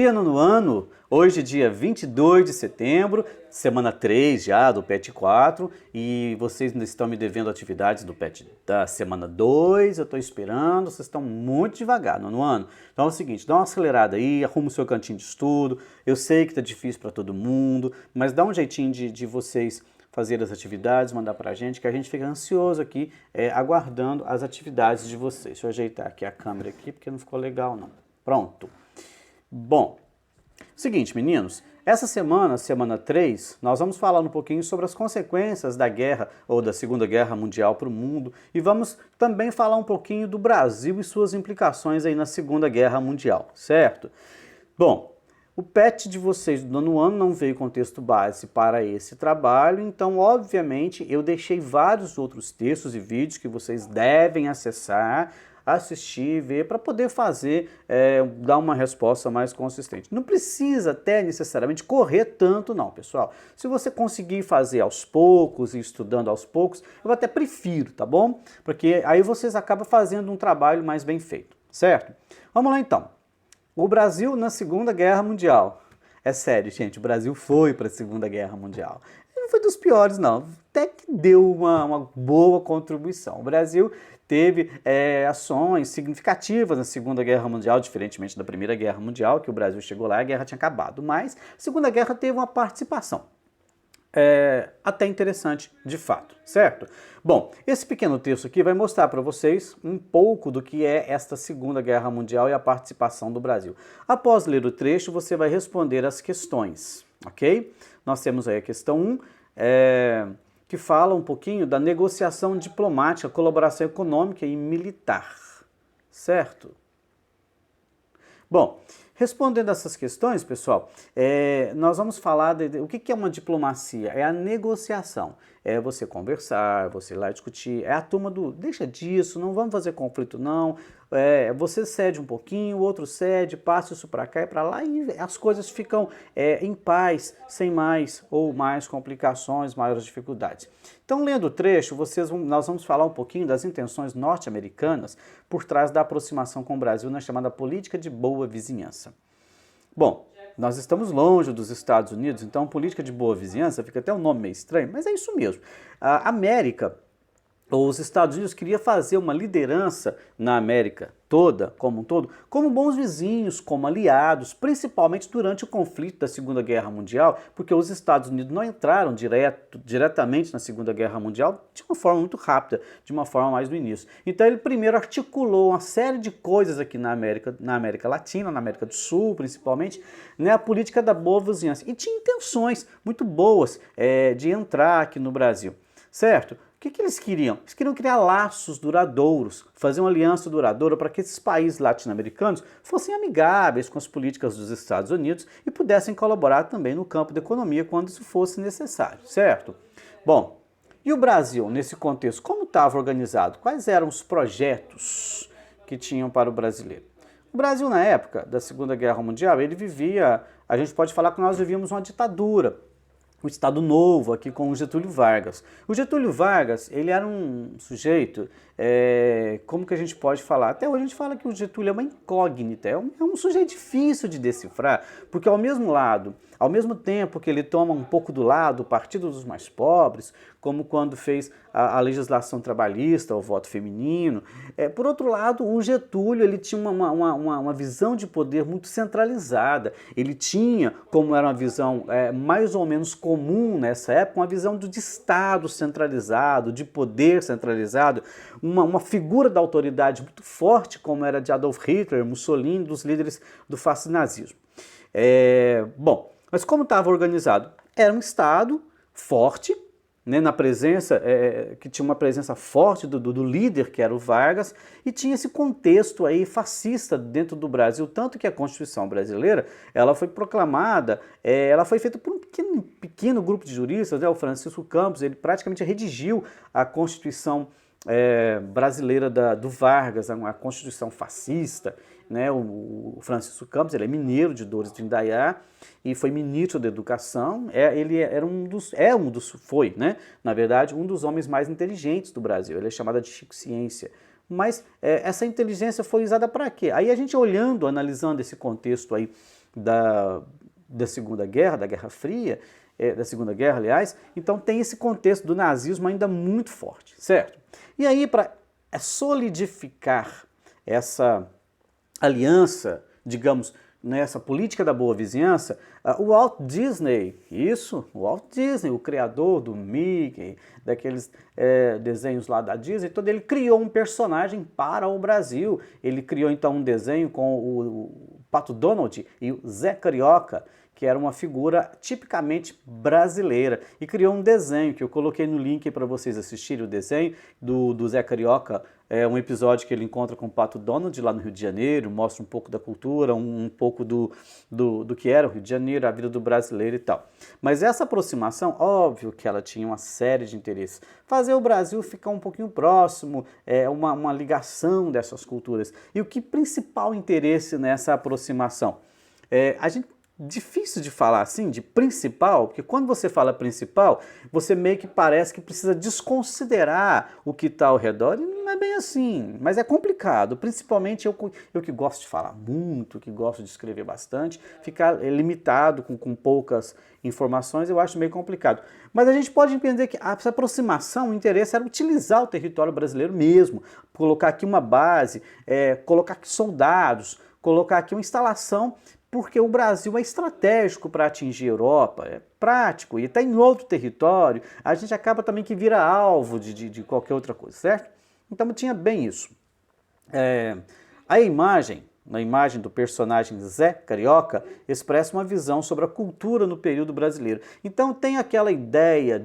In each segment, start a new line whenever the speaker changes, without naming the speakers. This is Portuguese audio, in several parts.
No ano, hoje dia 22 de setembro, semana 3 já do PET 4, e vocês ainda estão me devendo atividades do PET da semana 2, eu estou esperando, vocês estão muito devagar no ano. Então é o seguinte, dá uma acelerada aí, arruma o seu cantinho de estudo, eu sei que tá difícil para todo mundo, mas dá um jeitinho de vocês fazer as atividades, mandar pra gente, que a gente fica ansioso aqui, aguardando as atividades de vocês. Deixa eu ajeitar aqui a câmera aqui, porque não ficou legal não. Pronto. Bom, seguinte, meninos, essa semana, semana 3, nós vamos falar um pouquinho sobre as consequências da guerra ou da Segunda Guerra Mundial para o mundo e vamos também falar um pouquinho do Brasil e suas implicações aí na Segunda Guerra Mundial, certo? Bom, o PET de vocês do nono ano não veio contexto base para esse trabalho, então, obviamente, eu deixei vários outros textos e vídeos que vocês devem acessar, assistir, ver, para poder fazer, dar uma resposta mais consistente. Não precisa até necessariamente correr tanto não, pessoal. Se você conseguir fazer aos poucos e estudando aos poucos, eu até prefiro, tá bom? Porque aí vocês acabam fazendo um trabalho mais bem feito, certo? Vamos lá então. O Brasil na Segunda Guerra Mundial. É sério, gente, o Brasil foi para a Segunda Guerra Mundial. Não foi dos piores, não. Até que deu uma boa contribuição. O Brasil teve ações significativas na Segunda Guerra Mundial, diferentemente da Primeira Guerra Mundial, que o Brasil chegou lá e a guerra tinha acabado. Mas a Segunda Guerra teve uma participação. Até interessante de fato, certo? Bom, esse pequeno texto aqui vai mostrar para vocês um pouco do que é esta Segunda Guerra Mundial e a participação do Brasil. Após ler o trecho, você vai responder as questões, ok? Nós temos aí a questão 1, que fala um pouquinho da negociação diplomática, colaboração econômica e militar, certo? Bom, respondendo essas questões, pessoal, nós vamos falar o que é uma diplomacia? É a negociação, é você conversar, você ir lá discutir, é a turma do deixa disso, não vamos fazer conflito não, você cede um pouquinho, o outro cede, passa isso para cá e para lá e as coisas ficam em paz, sem mais ou mais complicações, maiores dificuldades. Então, lendo o trecho, nós vamos falar um pouquinho das intenções norte-americanas por trás da aproximação com o Brasil na chamada política de boa vizinhança. Bom, nós estamos longe dos Estados Unidos, então política de boa vizinhança fica até um nome meio estranho, mas é isso mesmo. A América, ou os Estados Unidos, queria fazer uma liderança na América toda, como um todo, como bons vizinhos, como aliados, principalmente durante o conflito da Segunda Guerra Mundial, porque os Estados Unidos não entraram diretamente na Segunda Guerra Mundial de uma forma muito rápida, de uma forma mais no início. Então ele primeiro articulou uma série de coisas aqui na América Latina, na América do Sul principalmente, né, a política da boa vizinhança. E tinha intenções muito boas de entrar aqui no Brasil, certo? O que eles queriam? Eles queriam criar laços duradouros, fazer uma aliança duradoura para que esses países latino-americanos fossem amigáveis com as políticas dos Estados Unidos e pudessem colaborar também no campo da economia quando isso fosse necessário, certo? Bom, e o Brasil, nesse contexto, como estava organizado? Quais eram os projetos que tinham para o brasileiro? O Brasil, na época da Segunda Guerra Mundial, ele vivia, a gente pode falar que nós vivíamos uma ditadura, o Estado Novo aqui com o Getúlio Vargas. O Getúlio Vargas, ele era um sujeito, como que a gente pode falar? Até hoje a gente fala que o Getúlio é uma incógnita, é um sujeito difícil de decifrar, porque ao mesmo tempo que ele toma um pouco do lado do Partido dos Mais Pobres, como quando fez a legislação trabalhista, o voto feminino, por outro lado, o Getúlio ele tinha uma visão de poder muito centralizada, ele tinha, como era uma visão mais ou menos comum nessa época, uma visão de Estado centralizado, de poder centralizado, uma figura da autoridade muito forte, como era de Adolf Hitler, Mussolini, dos líderes do fascismo. Bom, mas como estava organizado? Era um Estado forte, né, na presença, que tinha uma presença forte do líder, que era o Vargas, e tinha esse contexto aí fascista dentro do Brasil, tanto que a Constituição brasileira, ela foi proclamada, ela foi feita por um pequeno grupo de juristas, né, o Francisco Campos, ele praticamente redigiu a Constituição brasileira do Vargas, a Constituição fascista, né? O Francisco Campos, ele é mineiro de Dores do Indaiá e foi ministro da Educação. Ele era foi, né? Na verdade, um dos homens mais inteligentes do Brasil. Ele é chamado de Chico Ciência. Mas essa inteligência foi usada para quê? Aí a gente olhando, analisando esse contexto aí da Segunda Guerra, da Guerra Fria, da Segunda Guerra, aliás. Então tem esse contexto do nazismo ainda muito forte, certo? E aí, para solidificar essa aliança, digamos, nessa política da boa vizinhança, o Walt Disney, o Walt Disney, o criador do Mickey, daqueles desenhos lá da Disney, todo ele criou um personagem para o Brasil. Ele criou então um desenho com o Pato Donald e o Zé Carioca, que era uma figura tipicamente brasileira, e criou um desenho que eu coloquei no link para vocês assistirem, o desenho do Zé Carioca, um episódio que ele encontra com o Pato Donald lá no Rio de Janeiro, mostra um pouco da cultura, um pouco do que era o Rio de Janeiro, a vida do brasileiro e tal. Mas essa aproximação, óbvio que ela tinha uma série de interesses. Fazer o Brasil ficar um pouquinho próximo, uma ligação dessas culturas. E o que principal interesse nessa aproximação? Difícil de falar assim, de principal, porque quando você fala principal, você meio que parece que precisa desconsiderar o que está ao redor, e não é bem assim, mas é complicado, principalmente eu que gosto de falar muito, que gosto de escrever bastante, ficar limitado com poucas informações, eu acho meio complicado. Mas a gente pode entender que essa aproximação, o interesse era utilizar o território brasileiro mesmo, colocar aqui uma base, colocar aqui soldados, colocar aqui uma instalação, porque o Brasil é estratégico para atingir a Europa, é prático, e está em outro território, a gente acaba também que vira alvo de qualquer outra coisa, certo? Então tinha bem isso. A imagem do personagem Zé Carioca, expressa uma visão sobre a cultura no período brasileiro. Então tem aquela ideia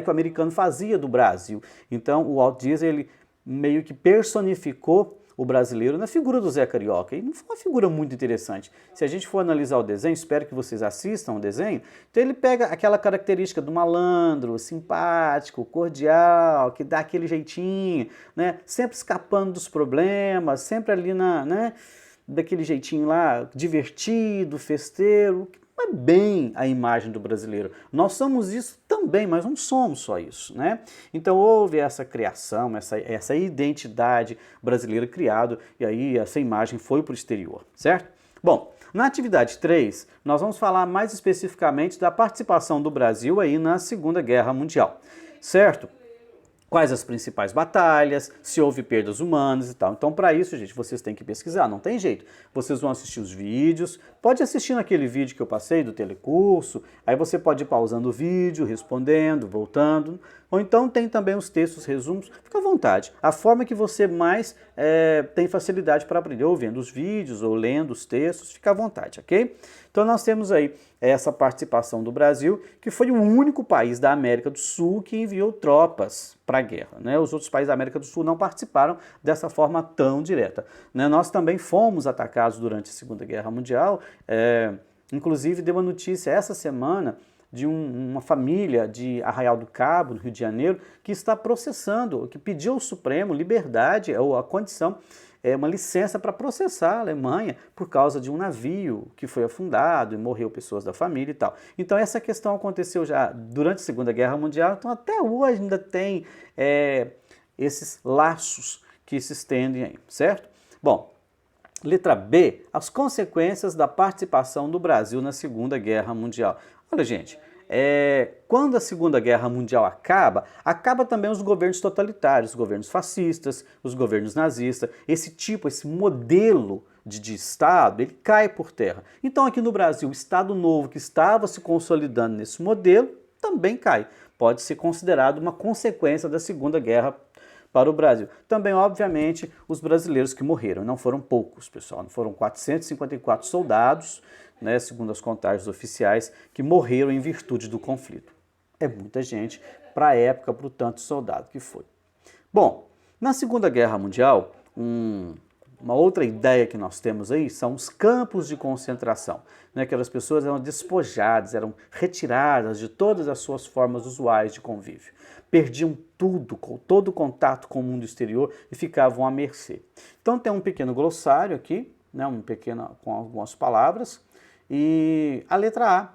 que o americano fazia do Brasil. Então o Walt Disney, ele meio que personificou o brasileiro na figura do Zé Carioca. E não foi uma figura muito interessante. Se a gente for analisar o desenho, espero que vocês assistam o desenho, então ele pega aquela característica do malandro, simpático, cordial, que dá aquele jeitinho, né? Sempre escapando dos problemas, sempre ali daquele jeitinho lá, divertido, festeiro, que não é bem a imagem do brasileiro. Nós somos isso também, mas não somos só isso, né? Então houve essa criação, essa identidade brasileira criada, e aí essa imagem foi para o exterior, certo? Bom, na atividade 3, nós vamos falar mais especificamente da participação do Brasil aí na Segunda Guerra Mundial, certo? Quais as principais batalhas, se houve perdas humanas e tal. Então, para isso, gente, vocês têm que pesquisar, não tem jeito. Vocês vão assistir os vídeos, pode assistir naquele vídeo que eu passei do telecurso, aí você pode ir pausando o vídeo, respondendo, voltando, ou então tem também os textos, resumos, fica à vontade. A forma que você mais tem facilidade para aprender, ou vendo os vídeos, ou lendo os textos, fica à vontade, ok? Então nós temos aí essa participação do Brasil, que foi o único país da América do Sul que enviou tropas para a guerra, né? Os outros países da América do Sul não participaram dessa forma tão direta, né? Nós também fomos atacados durante a Segunda Guerra Mundial, inclusive deu uma notícia essa semana de uma família de Arraial do Cabo, no Rio de Janeiro, que está processando, que pediu ao Supremo liberdade, ou a condição, uma licença para processar a Alemanha por causa de um navio que foi afundado e morreu pessoas da família e tal. Então essa questão aconteceu já durante a Segunda Guerra Mundial, então até hoje ainda tem esses laços que se estendem aí, certo? Bom, letra B, as consequências da participação do Brasil na Segunda Guerra Mundial. Olha, gente, quando a Segunda Guerra Mundial acaba também os governos totalitários, os governos fascistas, os governos nazistas, esse modelo de Estado, ele cai por terra. Então aqui no Brasil, o Estado Novo que estava se consolidando nesse modelo, também cai. Pode ser considerado uma consequência da Segunda Guerra para o Brasil. Também, obviamente, os brasileiros que morreram. Não foram poucos, pessoal. Foram 454 soldados, né, segundo as contagens oficiais, que morreram em virtude do conflito. É muita gente para a época, para o tanto soldado que foi. Bom, na Segunda Guerra Mundial, uma outra ideia que nós temos aí são os campos de concentração, né? Aquelas pessoas eram despojadas, eram retiradas de todas as suas formas usuais de convívio. Perdiam tudo, todo o contato com o mundo exterior e ficavam à mercê. Então tem um pequeno glossário aqui, né? Com algumas palavras, e a letra A,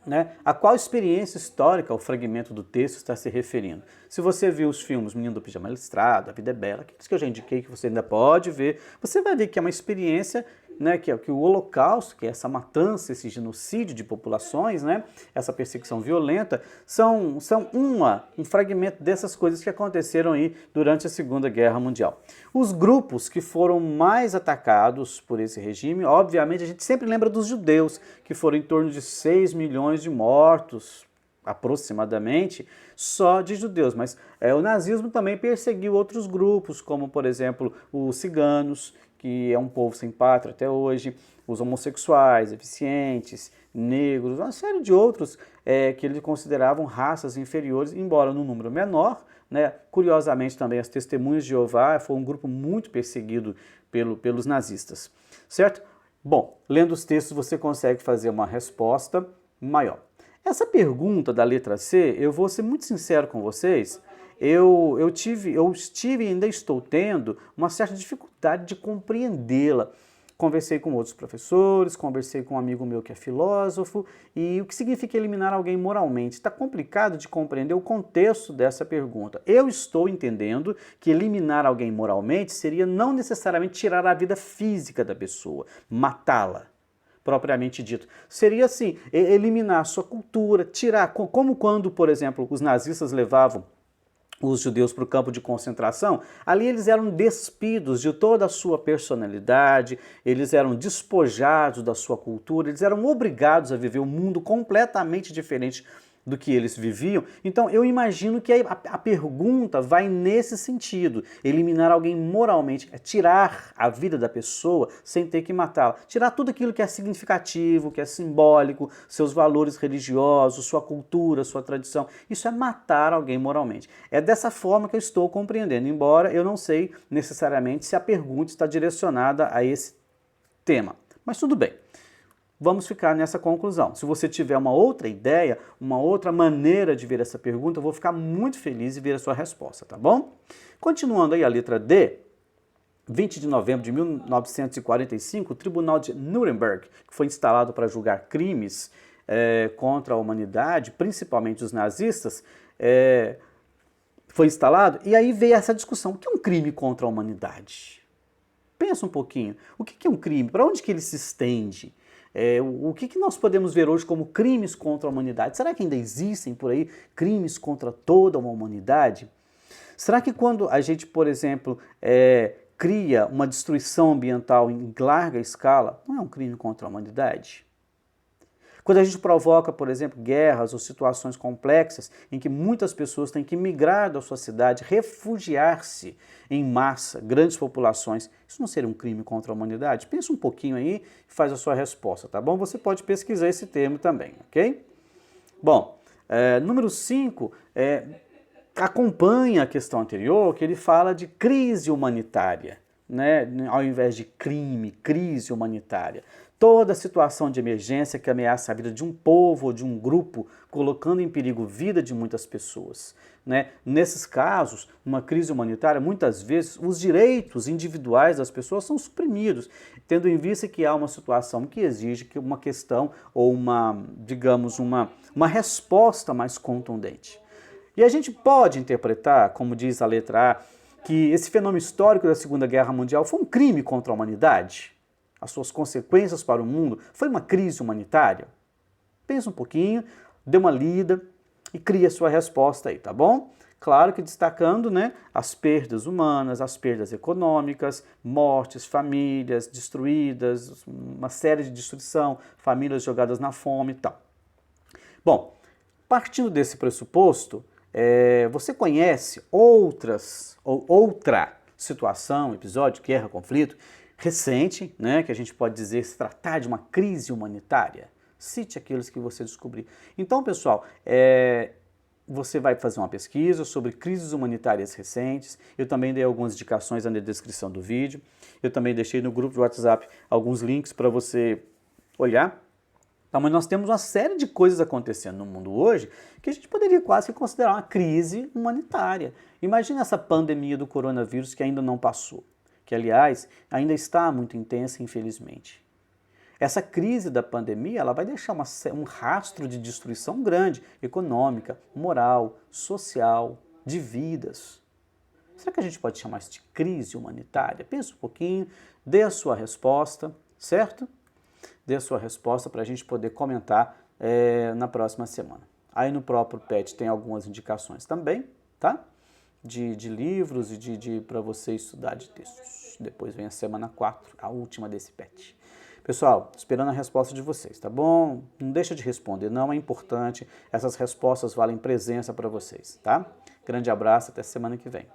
né? A qual experiência histórica o fragmento do texto está se referindo? Se você viu os filmes Menino do Pijama Listrado, A Vida é Bela, aqueles que eu já indiquei que você ainda pode ver, você vai ver que é uma experiência né, que o Holocausto, que é essa matança, esse genocídio de populações, né, essa perseguição violenta, são um fragmento dessas coisas que aconteceram aí durante a Segunda Guerra Mundial. Os grupos que foram mais atacados por esse regime, obviamente a gente sempre lembra dos judeus, que foram em torno de 6 milhões de mortos, aproximadamente, só de judeus, mas o nazismo também perseguiu outros grupos, como por exemplo os ciganos, que é um povo sem pátria até hoje, os homossexuais, deficientes, negros, uma série de outros que eles consideravam raças inferiores, embora num número menor, né? Curiosamente também as Testemunhas de Jeová foi um grupo muito perseguido pelos nazistas, certo? Bom, lendo os textos você consegue fazer uma resposta maior. Essa pergunta da letra C, eu vou ser muito sincero com vocês, eu estive e ainda estou tendo uma certa dificuldade de compreendê-la. Conversei com outros professores, conversei com um amigo meu que é filósofo, e o que significa eliminar alguém moralmente? Está complicado de compreender o contexto dessa pergunta. Eu estou entendendo que eliminar alguém moralmente seria não necessariamente tirar a vida física da pessoa, matá-la, propriamente dito. Seria assim, eliminar a sua cultura, tirar, como quando, por exemplo, os nazistas levavam os judeus para o campo de concentração, ali eles eram despidos de toda a sua personalidade, eles eram despojados da sua cultura, eles eram obrigados a viver um mundo completamente diferente do que eles viviam. Então eu imagino que a pergunta vai nesse sentido, eliminar alguém moralmente, é tirar a vida da pessoa sem ter que matá-la, tirar tudo aquilo que é significativo, que é simbólico, seus valores religiosos, sua cultura, sua tradição, isso é matar alguém moralmente. É dessa forma que eu estou compreendendo, embora eu não sei necessariamente se a pergunta está direcionada a esse tema, mas tudo bem. Vamos ficar nessa conclusão. Se você tiver uma outra ideia, uma outra maneira de ver essa pergunta, eu vou ficar muito feliz em ver a sua resposta, tá bom? Continuando aí a letra D, 20 de novembro de 1945, o Tribunal de Nuremberg, que foi instalado para julgar crimes contra a humanidade, principalmente os nazistas, foi instalado, e aí veio essa discussão, o que é um crime contra a humanidade? Pensa um pouquinho, o que é um crime? Para onde que ele se estende? O que nós podemos ver hoje como crimes contra a humanidade? Será que ainda existem por aí crimes contra toda uma humanidade? Será que quando a gente, por exemplo, cria uma destruição ambiental em larga escala, não é um crime contra a humanidade? Quando a gente provoca, por exemplo, guerras ou situações complexas em que muitas pessoas têm que migrar da sua cidade, refugiar-se em massa, grandes populações, isso não seria um crime contra a humanidade? Pensa um pouquinho aí e faz a sua resposta, tá bom? Você pode pesquisar esse termo também, ok? Bom, número 5, acompanha a questão anterior, que ele fala de crise humanitária, né? Ao invés de crime, crise humanitária. Toda situação de emergência que ameaça a vida de um povo ou de um grupo, colocando em perigo a vida de muitas pessoas, né? Nesses casos, numa crise humanitária, muitas vezes os direitos individuais das pessoas são suprimidos, tendo em vista que há uma situação que exige que uma questão ou digamos, uma resposta mais contundente. E a gente pode interpretar, como diz a letra A, que esse fenômeno histórico da Segunda Guerra Mundial foi um crime contra a humanidade? As suas consequências para o mundo foi uma crise humanitária? Pensa um pouquinho, dê uma lida e crie a sua resposta aí, tá bom? Claro que destacando, né, as perdas humanas, as perdas econômicas, mortes, famílias destruídas, uma série de destruição, famílias jogadas na fome e tal. Bom, partindo desse pressuposto, você conhece outra situação, episódio, guerra, conflito, recente, né, que a gente pode dizer se tratar de uma crise humanitária? Cite aqueles que você descobrir. Então, pessoal, você vai fazer uma pesquisa sobre crises humanitárias recentes. Eu também dei algumas indicações na descrição do vídeo. Eu também deixei no grupo de WhatsApp alguns links para você olhar. Então, mas nós temos uma série de coisas acontecendo no mundo hoje que a gente poderia quase que considerar uma crise humanitária. Imagina essa pandemia do coronavírus que ainda não passou, que, aliás, ainda está muito intensa, infelizmente. Essa crise da pandemia ela vai deixar um rastro de destruição grande, econômica, moral, social, de vidas. Será que a gente pode chamar isso de crise humanitária? Pensa um pouquinho, dê a sua resposta, certo? Dê a sua resposta para a gente poder comentar na próxima semana. Aí no próprio PET tem algumas indicações também, tá? De livros e para você estudar de textos. Depois vem a semana 4, a última desse PET. Pessoal, esperando a resposta de vocês, tá bom? Não deixa de responder, não é importante. Essas respostas valem presença para vocês, tá? Grande abraço, até semana que vem.